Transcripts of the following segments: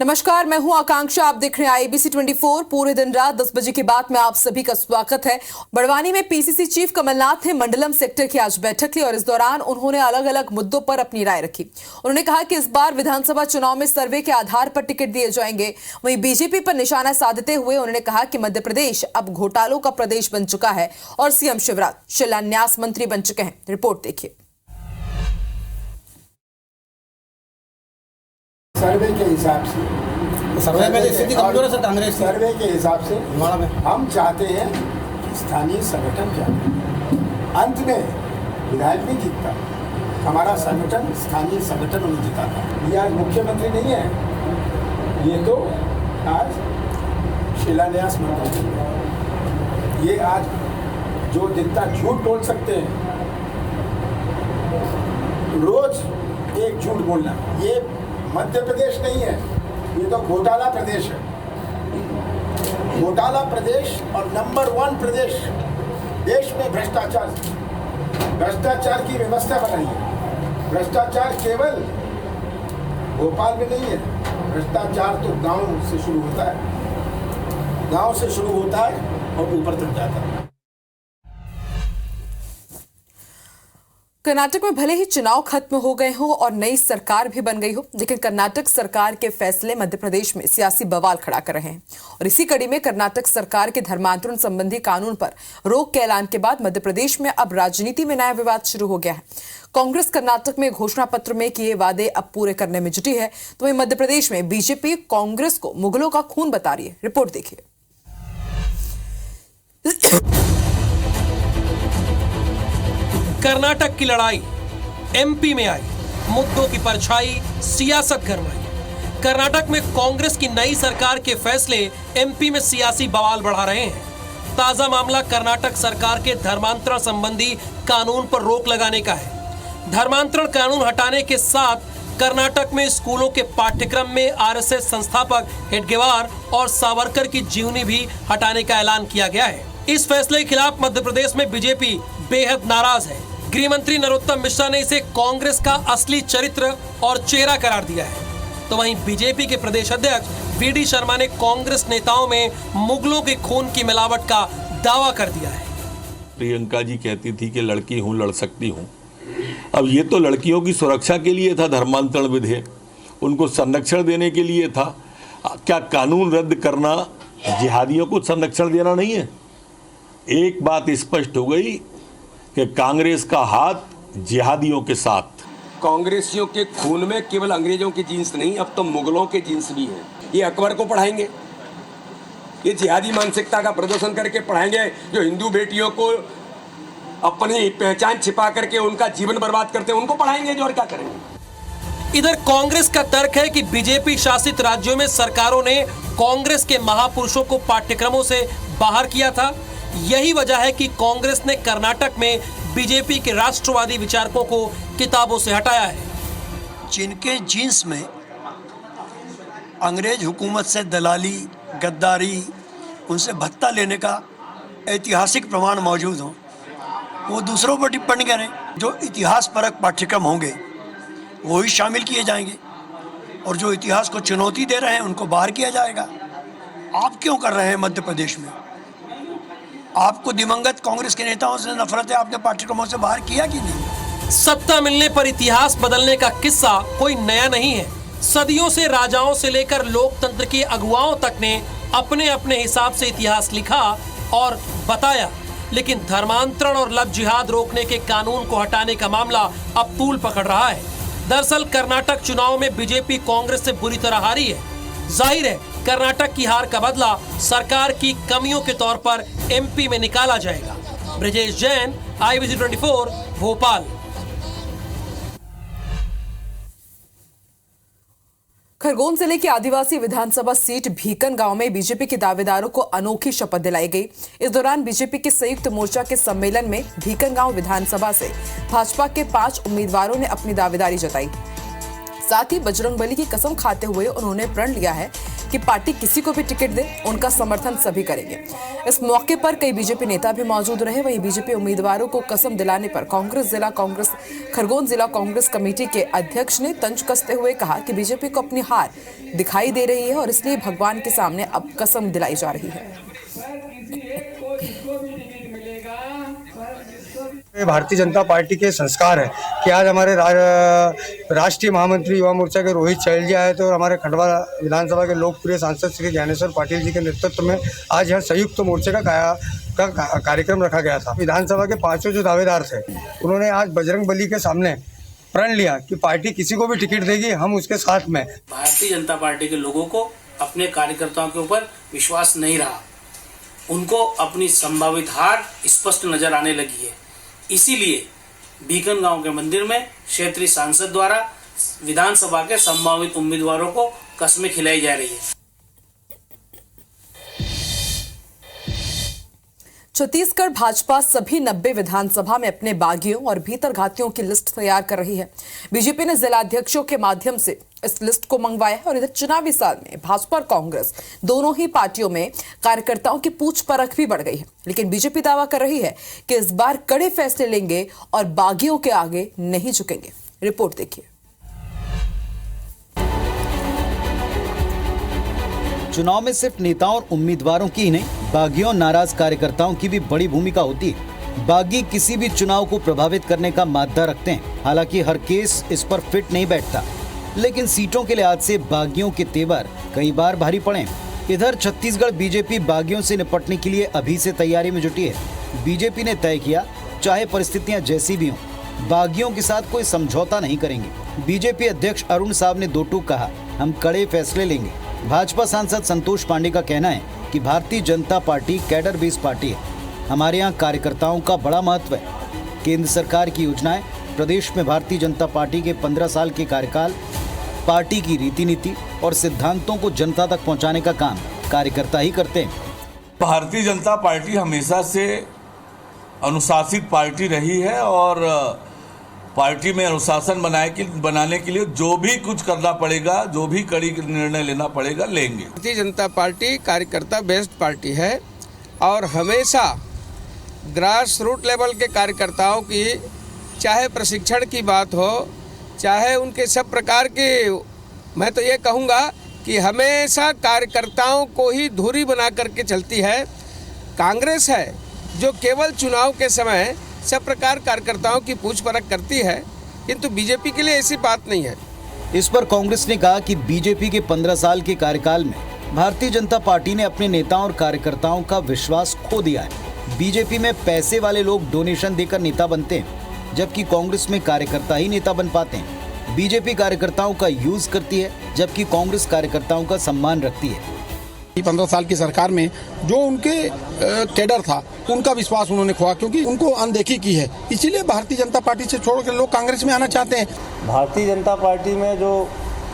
नमस्कार, मैं हूं आकांक्षा। आप देख रहे हैं IABC 24। पूरे दिन रात 10 बजे के बाद में आप सभी का स्वागत है। बड़वानी में PCC चीफ कमलनाथ ने मंडलम सेक्टर की आज बैठक ली और इस दौरान उन्होंने अलग अलग मुद्दों पर अपनी राय रखी। उन्होंने कहा कि इस बार विधानसभा चुनाव में सर्वे के आधार पर टिकट दिए जाएंगे। वहीं बीजेपी पर निशाना साधते हुए उन्होंने कहा कि मध्य प्रदेश अब घोटालों का प्रदेश बन चुका है और CM शिवराज शिलान्यास मंत्री बन चुके हैं। रिपोर्ट देखिए। सर्वे के हिसाब से सर्वे में स्थिति कमजोर है सर। कांग्रेस सर्वे के हिसाब से हम चाहते हैं कि स्थानीय संगठन क्या अंत में विधायक नहीं जीतता, हमारा संगठन स्थानीय संगठन उन्हें जिताता। ये आज मुख्यमंत्री नहीं है, ये तो आज शिलान्यास मंत्री। ये आज जो जितना झूठ बोल सकते हैं, रोज एक झूठ बोलना, ये मध्य प्रदेश नहीं है, ये तो घोटाला प्रदेश है। घोटाला प्रदेश और नंबर 1 प्रदेश देश में भ्रष्टाचार की व्यवस्था बनाई है। भ्रष्टाचार केवल भोपाल में नहीं है, भ्रष्टाचार तो गांव से शुरू होता है, गांव से शुरू होता है और ऊपर तक जाता है। कर्नाटक में भले ही चुनाव खत्म हो गए हो और नई सरकार भी बन गई हो, लेकिन कर्नाटक सरकार के फैसले मध्य प्रदेश में सियासी बवाल खड़ा कर रहे हैं। और इसी कड़ी में कर्नाटक सरकार के धर्मांतरण संबंधी कानून पर रोक के ऐलान के बाद मध्य प्रदेश में अब राजनीति में नया विवाद शुरू हो गया है। कांग्रेस कर्नाटक में घोषणा पत्र में किए वादे अब पूरे करने में जुटी है, तो वहीं मध्य प्रदेश में बीजेपी कांग्रेस को मुगलों का खून बता रही है। रिपोर्ट देखिए। कर्नाटक की लड़ाई MP में आई, मुद्दों की परछाई सियासत गरमाई। कर्नाटक में कांग्रेस की नई सरकार के फैसले MP में सियासी बवाल बढ़ा रहे हैं। ताजा मामला कर्नाटक सरकार के धर्मांतरण संबंधी कानून पर रोक लगाने का है। धर्मांतरण कानून हटाने के साथ कर्नाटक में स्कूलों के पाठ्यक्रम में RSS संस्थापक हेडगेवार और सावरकर की जीवनी भी हटाने का ऐलान किया गया है। इस फैसले के खिलाफ मध्य प्रदेश में बीजेपी बेहद नाराज है। गृह मंत्री नरोत्तम मिश्रा ने इसे कांग्रेस का असली चरित्र और चेहरा करार दिया है, तो वहीं बीजेपी के प्रदेश अध्यक्ष VD शर्मा ने कांग्रेस नेताओं में मुगलों के खून की मिलावट का दावा कर दिया है। प्रियंका जी कहती थी कि लड़की हूं, लड़ सकती हूं। अब ये तो लड़कियों की सुरक्षा के लिए था धर्मांतरण विधेयक, उनको संरक्षण देने के लिए था। क्या कानून रद्द करना जिहादियों को संरक्षण देना नहीं है? एक बात स्पष्ट हो गई कि कांग्रेस का हाथ जिहादियों के साथ। कांग्रेसियों के खून में केवल अंग्रेजों की जीन्स नहीं, अब तो मुगलों के जीन्स भी हैं। ये अकबर को पढ़ाएंगे, ये जिहादी मानसिकता का प्रदर्शन करके पढ़ाएंगे, जो हिंदू बेटियों को अपनी पहचान छिपा करके उनका जीवन बर्बाद करते हैं, उनको पढ़ाएंगे जो, और क्या करेंगे। इधर कांग्रेस का तर्क है कि बीजेपी शासित राज्यों में सरकारों ने कांग्रेस के महापुरुषों को पाठ्यक्रमों से बाहर किया था। यही वजह है कि कांग्रेस ने कर्नाटक में बीजेपी के राष्ट्रवादी विचारकों को किताबों से हटाया है। जिनके जीन्स में अंग्रेज हुकूमत से दलाली, गद्दारी, उनसे भत्ता लेने का ऐतिहासिक प्रमाण मौजूद हो, वो दूसरों पर टिप्पणी करें। जो इतिहास परक पाठ्यक्रम होंगे वो ही शामिल किए जाएंगे और जो इतिहास को चुनौती दे रहे हैं उनको बाहर किया जाएगा। आप क्यों कर रहे हैं मध्य प्रदेश में? आपको दिवंगत कांग्रेस के नेताओं से नफरत है, आपने पाठ्यक्रमों से बाहर किया कि नहीं? सत्ता मिलने पर इतिहास बदलने का किस्सा कोई नया नहीं है। सदियों से राजाओं से लेकर लोकतंत्र के अगुवाओं तक ने अपने अपने हिसाब से इतिहास लिखा और बताया, लेकिन धर्मांतरण और लव जिहाद रोकने के कानून को हटाने का मामला अब तूल पकड़ रहा है। दरअसल कर्नाटक चुनाव में बीजेपी कांग्रेस से बुरी तरह हारी है। जाहिर है कर्नाटक की हार का बदला सरकार की कमियों के तौर पर MP में निकाला जाएगा। ब्रजेश जैन, IABC 24, भोपाल। खरगोन जिले की आदिवासी विधानसभा सीट भीकन गांव में बीजेपी के दावेदारों को अनोखी शपथ दिलाई गई। इस दौरान बीजेपी के संयुक्त मोर्चा के सम्मेलन में भीकन गांव विधानसभा से भाजपा के 5 उम्मीदवारों ने अपनी दावेदारी जताई। साथ ही बजरंगबली की कसम खाते हुए उन्होंने प्रण लिया है कि पार्टी किसी को भी टिकट दे, उनका समर्थन सभी करेंगे। इस मौके पर कई बीजेपी नेता भी मौजूद रहे। वहीं बीजेपी उम्मीदवारों को कसम दिलाने पर कांग्रेस खरगोन जिला कांग्रेस कमेटी के अध्यक्ष ने तंज कसते हुए कहा कि बीजेपी को अपनी हार दिखाई दे रही है और इसलिए भगवान के सामने अब कसम दिलाई जा रही है। भारतीय जनता पार्टी के संस्कार है कि आज हमारे राष्ट्रीय महामंत्री युवा मोर्चा के रोहित चहल जी आए थे और हमारे खंडवा विधानसभा के लोकप्रिय सांसद श्री ज्ञानेश्वर पाटिल जी के नेतृत्व में आज यहाँ संयुक्त मोर्चे का कार्यक्रम रखा गया था। विधानसभा के 5 जो दावेदार थे उन्होंने आज बजरंगबली के सामने प्रण लिया कि पार्टी किसी को भी टिकट देगी, हम उसके साथ में। भारतीय जनता पार्टी के लोगों को अपने कार्यकर्ताओं के ऊपर विश्वास नहीं रहा, उनको अपनी संभावित हार स्पष्ट नजर आने लगी है। इसीलिए बीकन गांव के मंदिर में क्षेत्रीय सांसद द्वारा विधानसभा के संभावित उम्मीदवारों को कस्में खिलाई जा रही है। छत्तीसगढ़ भाजपा सभी 90 विधानसभा में अपने बागियों और भीतरघातियों की लिस्ट तैयार कर रही है। बीजेपी ने जिलाध्यक्षों के माध्यम से इस लिस्ट को मंगवाया है और इधर चुनावी साल में भाजपा और कांग्रेस दोनों ही पार्टियों में कार्यकर्ताओं की पूछ परख भी बढ़ गई है। लेकिन बीजेपी दावा कर रही है कि इस बार कड़े फैसले लेंगे और बागियों के आगे नहीं झुकेंगे। रिपोर्ट देखिए। चुनाव में सिर्फ नेताओं और उम्मीदवारों की ही नहीं, बागियों और नाराज कार्यकर्ताओं की भी बड़ी भूमिका होती है। बागी किसी भी चुनाव को प्रभावित करने का मादा रखते हैं। हालांकि हर केस इस पर फिट नहीं बैठता, लेकिन सीटों के लिहाज से बागियों के तेवर कई बार भारी पड़े। इधर छत्तीसगढ़ बीजेपी बागियों से निपटने के लिए अभी से तैयारी में जुटी है। बीजेपी ने तय किया, चाहे परिस्थितियां जैसी भी हों, बागियों के साथ कोई समझौता नहीं करेंगे। बीजेपी अध्यक्ष अरुण साहब ने दो टूक कहा, हम कड़े फैसले लेंगे। भाजपा सांसद संतोष पांडे का कहना है कि Bharatiya Janata party cadre based party है, हमारे यहाँ कार्यकर्ताओं का बड़ा महत्व है। केंद्र सरकार की योजनाएं, प्रदेश में भारतीय जनता पार्टी के 15 साल के कार्यकाल, पार्टी की रीति नीति और सिद्धांतों को जनता तक पहुंचाने का काम कार्यकर्ता ही करते हैं। भारतीय जनता पार्टी हमेशा से अनुशासित पार्टी रही है और पार्टी में अनुशासन बनाने के लिए जो भी कुछ करना पड़ेगा, जो भी कड़ी निर्णय लेना पड़ेगा, लेंगे। भारतीय जनता पार्टी कार्यकर्ता बेस्ड पार्टी है और हमेशा ग्रास रूट लेवल के कार्यकर्ताओं की, चाहे प्रशिक्षण की बात हो, चाहे उनके सब प्रकार के, मैं तो ये कहूँगा कि हमेशा कार्यकर्ताओं को ही धुरी बना करके चलती है। कांग्रेस है जो केवल चुनाव के समय सब प्रकार कार्यकर्ताओं की पूछ परख करती है, किंतु बीजेपी के लिए ऐसी बात नहीं है। इस पर कांग्रेस ने कहा कि बीजेपी के 15 साल के कार्यकाल में भारतीय जनता पार्टी ने अपने नेताओं और कार्यकर्ताओं का विश्वास खो दिया है। बीजेपी में पैसे वाले लोग डोनेशन देकर नेता बनते हैं, जबकि कांग्रेस में कार्यकर्ता ही नेता बन पाते हैं। बीजेपी कार्यकर्ताओं का यूज करती है, जबकि कांग्रेस कार्यकर्ताओं का सम्मान रखती है। 15 साल की सरकार में जो उनके कैडर था, उनका विश्वास उन्होंने खोआ, क्योंकि उनको अनदेखी की है। इसीलिए भारतीय जनता पार्टी से छोड़कर लोग कांग्रेस में आना चाहते हैं। भारतीय जनता पार्टी में जो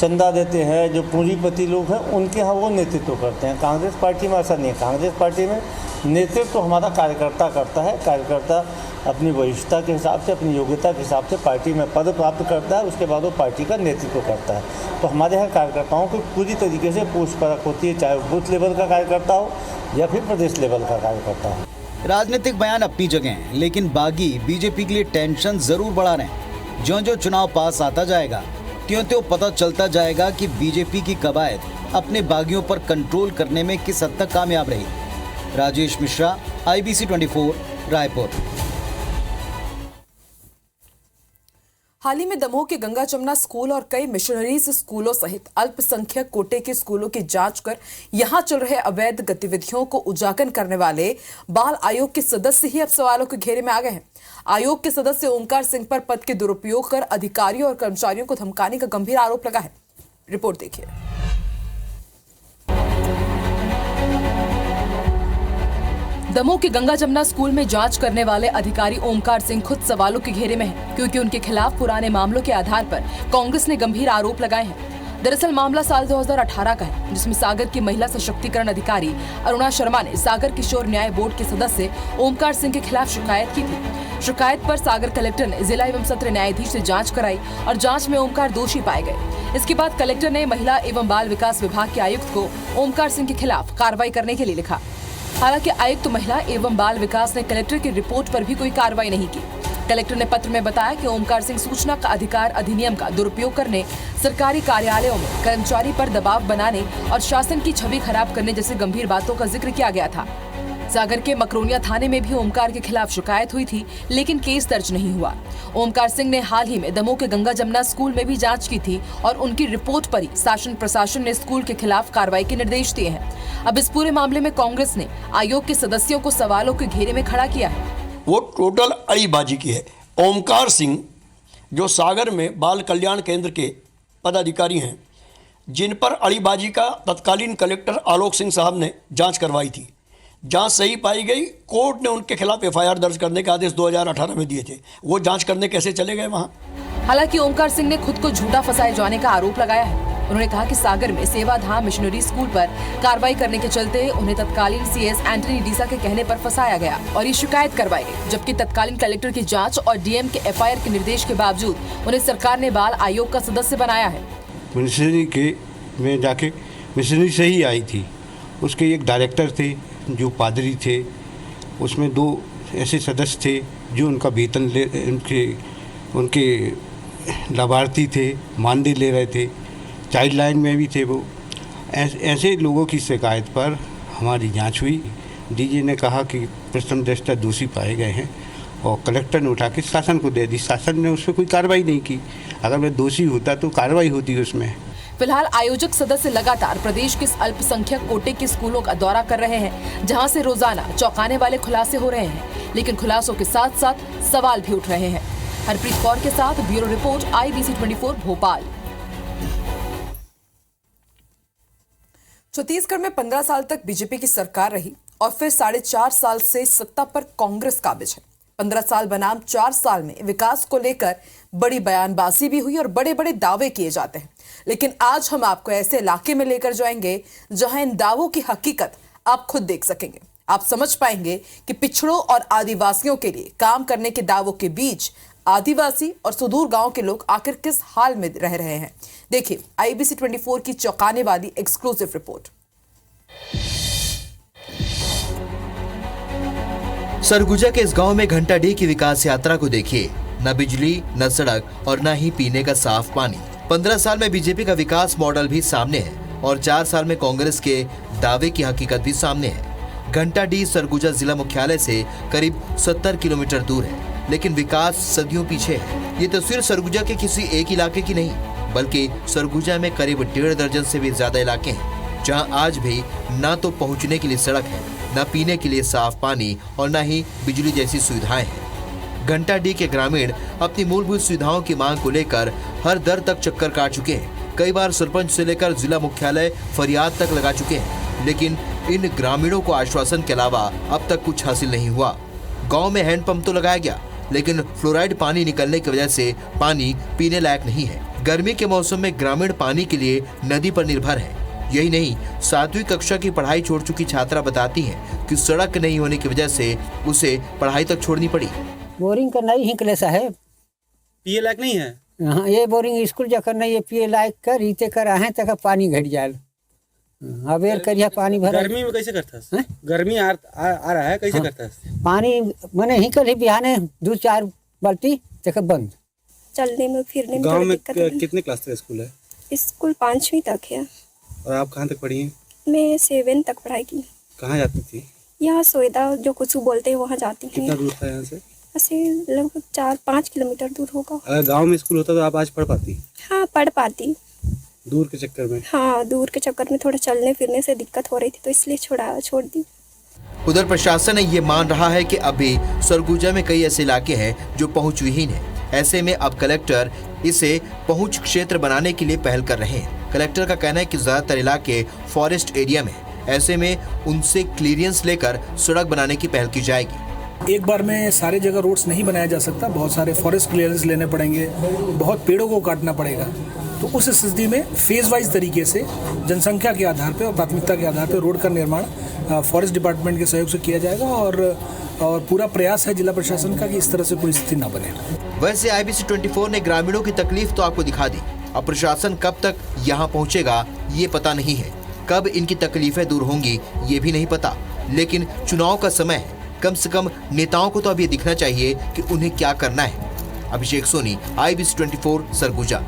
चंदा देते हैं, जो पूंजीपति लोग हैं, उनके यहाँ वो नेतृत्व करते हैं। कांग्रेस पार्टी में ऐसा नहीं है। कांग्रेस पार्टी में नेतृत्व हमारा कार्यकर्ता करता है। कार्यकर्ता अपनी वरिष्ठता के हिसाब से, अपनी योग्यता के हिसाब से पार्टी में पद प्राप्त करता है, उसके बाद वो पार्टी का नेतृत्व करता है। तो हमारे यहाँ कार्यकर्ताओं की पूरी तरीके से पूछ परख होती है, चाहे बूथ लेवल का कार्यकर्ता हो या फिर प्रदेश लेवल का कार्यकर्ता हो। राजनीतिक बयान अपनी जगह है, लेकिन बागी बीजेपी के लिए टेंशन जरूर बढ़ा रहे हैं। ज्यों-ज्यों चुनाव पास आता जाएगा, त्यों-त्यों पता चलता जाएगा कि बीजेपी की कवायद अपने बागियों पर कंट्रोल करने में किस हद तक कामयाब रही। राजेश मिश्रा, IBC 24, रायपुर। हाल ही में दमोह के गंगा जमुना स्कूल और कई मिशनरीज स्कूलों सहित अल्पसंख्यक कोटे के स्कूलों की जांच कर यहां चल रहे अवैध गतिविधियों को उजागर करने वाले बाल आयोग के सदस्य ही अब सवालों के घेरे में आ गए हैं। आयोग के सदस्य ओमकार सिंह पर पद के दुरुपयोग कर अधिकारियों और कर्मचारियों को धमकाने का गंभीर आरोप लगा है। रिपोर्ट देखिए। दमोह के गंगा जमुना स्कूल में जांच करने वाले अधिकारी ओमकार सिंह खुद सवालों के घेरे में हैं, क्योंकि उनके खिलाफ पुराने मामलों के आधार पर कांग्रेस ने गंभीर आरोप लगाए हैं। दरअसल मामला साल 2018 का है, जिसमें सागर की महिला सशक्तिकरण अधिकारी अरुणा शर्मा ने सागर किशोर न्याय बोर्ड के सदस्य ओमकार सिंह के खिलाफ शिकायत की थी। शिकायत पर सागर कलेक्टर ने जिला एवं सत्र न्यायाधीश से जांच कराई और जांच में ओमकार दोषी पाए गए। इसके बाद कलेक्टर ने महिला एवं बाल विकास विभाग के आयुक्त को ओमकार सिंह के खिलाफ कार्रवाई करने के लिए लिखा। हालांकि आयुक्त महिला एवं बाल विकास ने कलेक्टर की रिपोर्ट पर भी कोई कार्रवाई नहीं की। कलेक्टर ने पत्र में बताया कि ओमकार सिंह सूचना का अधिकार अधिनियम का दुरुपयोग करने, सरकारी कार्यालयों में कर्मचारी पर दबाव बनाने और शासन की छवि खराब करने जैसी गंभीर बातों का जिक्र किया गया था। सागर के मकरोनिया थाने में भी ओमकार के खिलाफ शिकायत हुई थी, लेकिन केस दर्ज नहीं हुआ। ओमकार सिंह ने हाल ही में दमोह के गंगा जमुना स्कूल में भी जांच की थी और उनकी रिपोर्ट पर ही शासन प्रशासन ने स्कूल के खिलाफ कार्रवाई के निर्देश दिए हैं। अब इस पूरे मामले में कांग्रेस ने आयोग के सदस्यों को सवालों के घेरे में खड़ा किया है। वो टोटल अड़ीबाजी की है। ओमकार सिंह जो सागर में बाल कल्याण केंद्र के पदाधिकारी हैं, जिन पर अड़ीबाजी का तत्कालीन कलेक्टर आलोक सिंह साहब ने जांच करवाई थी। जांच सही पाई गई, कोर्ट ने उनके खिलाफ एफआईआर दर्ज करने के आदेश 2018 में दिए थे। वो जांच करने कैसे चले गए वहां? हालांकि ओमकार सिंह ने खुद को झूठा फंसाए जाने का आरोप लगाया है। उन्होंने कहा कि सागर में सेवाधाम मिशनरी स्कूल पर कार्रवाई करने के चलते उन्हें तत्कालीन सीएस एंटनी डीसा के कहने पर फंसाया गया और ये शिकायत करवाई गई, जबकि तत्कालीन कलेक्टर की जांच और डीएम के एफआईआर के निर्देश के बावजूद उन्हें सरकार ने बाल आयोग का सदस्य बनाया है। मिशनरी के में जाके मिशनरी से ही आई थी। उसके एक डायरेक्टर थे जो पादरी थे, उसमें 2 ऐसे सदस्य थे जो उनका वेतन उनके लाभार्थी थे, मानदेय ले रहे थे, चाइल्ड लाइन में भी थे। वो ऐसे लोगों की शिकायत पर हमारी जांच हुई। डीजी ने कहा कि प्रथम दृष्टया दोषी पाए गए हैं और कलेक्टर ने उठा के शासन को दे दी। शासन ने उस पर कोई कार्रवाई नहीं की। अगर मैं दोषी होता तो कार्रवाई होती उसमें। फिलहाल आयोजक सदस्य लगातार प्रदेश के अल्पसंख्यक कोटे के स्कूलों का दौरा कर रहे हैं, जहां से रोजाना चौंकाने वाले खुलासे हो रहे हैं, लेकिन खुलासों के साथ साथ सवाल भी उठ रहे हैं। हरप्रीत कौर के साथ bureau report IBC 24 Bhopal. Chhattisgarh में 15 साल तक बीजेपी की सरकार रही और फिर 4.5 साल से सत्ता पर कांग्रेस काबिज है। 15 साल बनाम 4 साल में विकास को लेकर बड़ी बयानबाजी भी हुई और बड़े बड़े दावे किए जाते हैं, लेकिन आज हम आपको ऐसे इलाके में लेकर जाएंगे जहां इन दावों की हकीकत आप खुद देख सकेंगे। आप समझ पाएंगे कि पिछड़ों और आदिवासियों के लिए काम करने के दावों के बीच आदिवासी और सुदूर गांव के लोग आखिर किस हाल में रह रहे हैं। देखिए IBC 24 की चौंकाने वाली एक्सक्लूसिव रिपोर्ट। सरगुजा के इस गांव में घंटाडीह की विकास यात्रा को देखिए। न बिजली, न सड़क और न ही पीने का साफ पानी। 15 साल में बीजेपी का विकास मॉडल भी सामने है और 4 साल में कांग्रेस के दावे की हकीकत भी सामने है। घंटाडीह सरगुजा जिला मुख्यालय से करीब 70 किलोमीटर दूर है, लेकिन विकास सदियों पीछे है। ये तस्वीर सरगुजा के किसी एक इलाके की नहीं, बल्कि सरगुजा में करीब 1.5 दर्जन से भी ज्यादा इलाके हैं, जहां आज भी ना तो पहुंचने के लिए सड़क है, न पीने के लिए साफ पानी और न ही बिजली जैसी सुविधाएं हैं। घंटाडीह के ग्रामीण अपनी मूलभूत सुविधाओं की मांग को लेकर हर दर तक चक्कर काट चुके हैं। कई बार सरपंच से लेकर जिला मुख्यालय फरियाद तक लगा चुके हैं, लेकिन इन ग्रामीणों को आश्वासन के अलावा अब तक कुछ हासिल नहीं हुआ। गांव में हैंडपंप तो लगाया गया, लेकिन फ्लोराइड पानी निकलने की वजह से पानी पीने लायक नहीं है। गर्मी के मौसम में ग्रामीण पानी के लिए नदी पर निर्भर है। यही नहीं, 7वीं कक्षा की पढ़ाई छोड़ चुकी छात्रा बताती है कि सड़क नहीं होने की वजह से उसे पढ़ाई तक छोड़नी पड़ी। बोरिंग का नहीं हिकले साहेब, पिए लायक नहीं है। हाँ, ये बोरिंग स्कूल जाकर नहीं ये पिए लायक कर रीते कर आए तक पानी घट जाए। अबेर करिया पानी भरा। गर्मी में कैसे करता है? गर्मी आ रहा है, कैसे करता है पानी? मैंने हिकल ही बिहाने 2-4 बाल्टी तक बंद। चलने में फिरने में गांव में कितने क्लास तक स्कूल है? स्कूल 5वीं तक है। और आप कहाँ तक पढ़ी हैं? मैं 7 तक पढ़ाई की। कहाँ जाती थी? यहाँ सोयदा जो कुछ बोलते हैं वहाँ जाती थी। कितना दूर था यहाँ से? ऐसे लगभग 4-5 किलोमीटर दूर होगा। अगर गांव में स्कूल होता तो आप आज पढ़ पाती? हाँ, पढ़ पाती। दूर के चक्कर में? हाँ, दूर के चक्कर में थोड़ा चलने फिरने से दिक्कत हो रही थी, तो इसलिए छोड़ दी। उधर प्रशासन ये मान रहा है कि अभी सरगुजा में कई ऐसे इलाके हैं जो पहुंच विहीन है। ऐसे में अब कलेक्टर इसे पहुंच क्षेत्र बनाने के लिए पहल कर रहे हैं। कलेक्टर का कहना है कि ज्यादातर इलाके फॉरेस्ट एरिया में, ऐसे में उनसे क्लियरेंस लेकर सड़क बनाने की पहल की जाएगी। एक बार में सारी जगह रोड्स नहीं बनाया जा सकता, बहुत सारे फॉरेस्ट क्लियरेंस लेने पड़ेंगे, बहुत पेड़ों को काटना पड़ेगा। तो उस स्थिति में फेज वाइज तरीके से जनसंख्या के आधार पर और प्राथमिकता के आधार पर रोड का निर्माण फॉरेस्ट डिपार्टमेंट के सहयोग से किया जाएगा और पूरा प्रयास है जिला प्रशासन का कि इस तरह से कोई स्थिति न बने। वैसे IBC 24 ने ग्रामीणों की तकलीफ तो आपको दिखा दी, अब प्रशासन कब तक यहाँ पहुँचेगा ये पता नहीं है, कब इनकी तकलीफें दूर होंगी ये भी नहीं पता, लेकिन चुनाव का समय है, कम से कम नेताओं को तो अब ये दिखना चाहिए कि उन्हें क्या करना है। अभिषेक सोनी, IBC 24, सरगुजा।